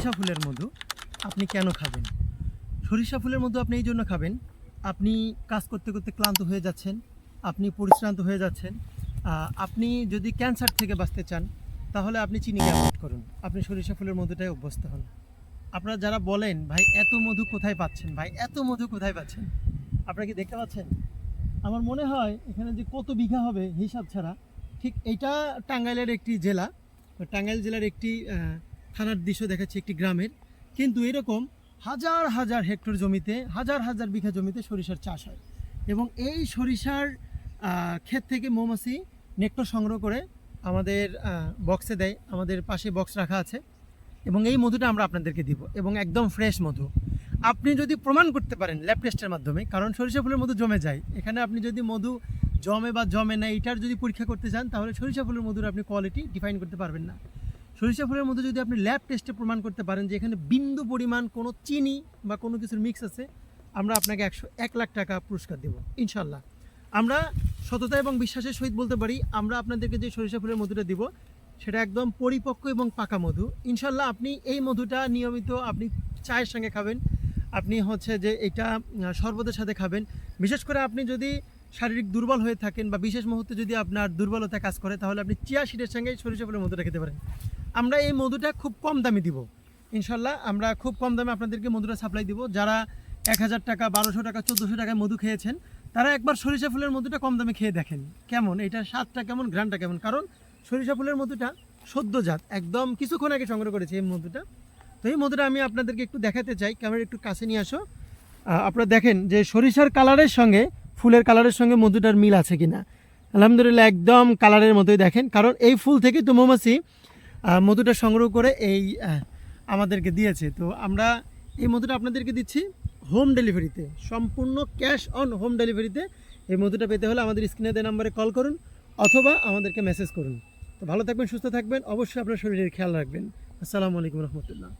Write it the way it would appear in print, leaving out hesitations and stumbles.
সরিষা ফুলের মধু আপনি কেন খাবেন? সরিষা ফুলের মধু আপনি এই জন্য খাবেন, আপনি কাজ করতে করতে ক্লান্ত হয়ে যাচ্ছেন, আপনি পরিশ্রান্ত হয়ে যাচ্ছেন, আপনি যদি ক্যান্সার থেকে বাঁচতে চান তাহলে আপনি চিনিকে অ্যাভয়েড করুন, আপনি সরিষা ফুলের মধুটাই অভ্যস্ত হন। আপনারা যারা বলেন ভাই এত মধু কোথায় পাচ্ছেন, ভাই এত মধু কোথায় পাচ্ছেন, আপনারা কি দেখতে পাচ্ছেন? আমার মনে হয় এখানে যে কত বিঘা হবে হিসাব ছাড়া। ঠিক এইটা টাঙ্গাইলের একটি জেলা, টাঙ্গাইল জেলার একটি থানার দৃশ্য দেখাচ্ছে একটি গ্রামের, কিন্তু এরকম হাজার হাজার হেক্টর জমিতে, হাজার হাজার বিঘা জমিতে সরিষার চাষ হয়। এবং এই সরিষার ক্ষেত থেকে মৌমাছি নেক্টর সংগ্রহ করে আমাদের বক্সে দেয়, আমাদের পাশে বক্স রাখা আছে, এবং এই মধুটা আমরা আপনাদেরকে দিব, এবং একদম ফ্রেশ মধু। আপনি যদি প্রমাণ করতে পারেন ল্যাব টেস্টের মাধ্যমে, কারণ সরিষা ফুলের মধু জমে যায়, এখানে আপনি যদি মধু জমে বা জমে না এটার যদি পরীক্ষা করতে চান তাহলে সরিষা ফুলের মধুর আপনি কোয়ালিটি ডিফাইন করতে পারবেন না। সরিষা ফুলের মধু যদি আপনি ল্যাব টেস্টে প্রমাণ করতে পারেন যে এখানে বিন্দু পরিমাণ কোনো চিনি বা কোনো কিছুর মিক্স আছে, আমরা আপনাকে 1,00,000 টাকা পুরস্কার দেব ইনশাল্লাহ। আমরা সততা এবং বিশ্বাসের সহিত বলতে পারি, আমরা আপনাদেরকে যে সরিষা ফুলের মধুটা দিব সেটা একদম পরিপক্ক এবং পাকা মধু ইনশাল্লাহ। আপনি এই মধুটা নিয়মিত আপনি চায়ের সঙ্গে খাবেন, আপনি হচ্ছে যে এটা শরবতের সাথে খাবেন। বিশেষ করে আপনি যদি শারীরিক দুর্বল হয়ে থাকেন বা বিশেষ মুহূর্তে যদি আপনার দুর্বলতা কাজ করে তাহলে আপনি চিয়া সিডের সঙ্গে সরিষা ফুলের মধুটা খেতে পারেন। আমরা এই মধুটা খুব কম দামে দিব ইনশাল্লাহ, আমরা খুব কম দামে আপনাদেরকে মধুটা সাপ্লাই দিব। যারা 1,000 টাকা, 1,200 টাকা, 1,400 টাকায় মধু খেয়েছেন তারা একবার সরিষা ফুলের মধুটা কম দামে খেয়ে দেখেন কেমন, এটার স্বাদটা কেমন, ঘ্রাণটা কেমন। কারণ সরিষা ফুলের মধুটা সদ্যজাত, একদম কিছুক্ষণ আগে সংগ্রহ করেছে এই মধুটা। তো এই মধুটা আমি আপনাদেরকে একটু দেখাতে চাই, ক্যামেরা একটু কাছে নিয়ে আসো। আপনারা দেখেন যে সরিষার কালারের সঙ্গে ফুলের কালারের সঙ্গে মধুটার মিল আছে কিনা। আলহামদুলিল্লাহ একদম কালারের মতোই দেখেন, কারণ এই ফুল থেকে তো মৌমাছি মধুটা সংগ্রহ করে এই আমাদেরকে দিয়েছে। তো আমরা এই মধুটা আপনাদেরকে দিচ্ছি হোম ডেলিভারিতে, সম্পূর্ণ ক্যাশ অন হোম ডেলিভারিতে। এই মধুটা পেতে হলে আমাদের স্ক্রিনে দেওয়া নাম্বারে কল করুন অথবা আমাদেরকে মেসেজ করুন। তো ভালো থাকবেন, সুস্থ থাকবেন, অবশ্যই আপনার শরীরের খেয়াল রাখবেন। আসসালামু আলাইকুম রহমতুল্লাহ।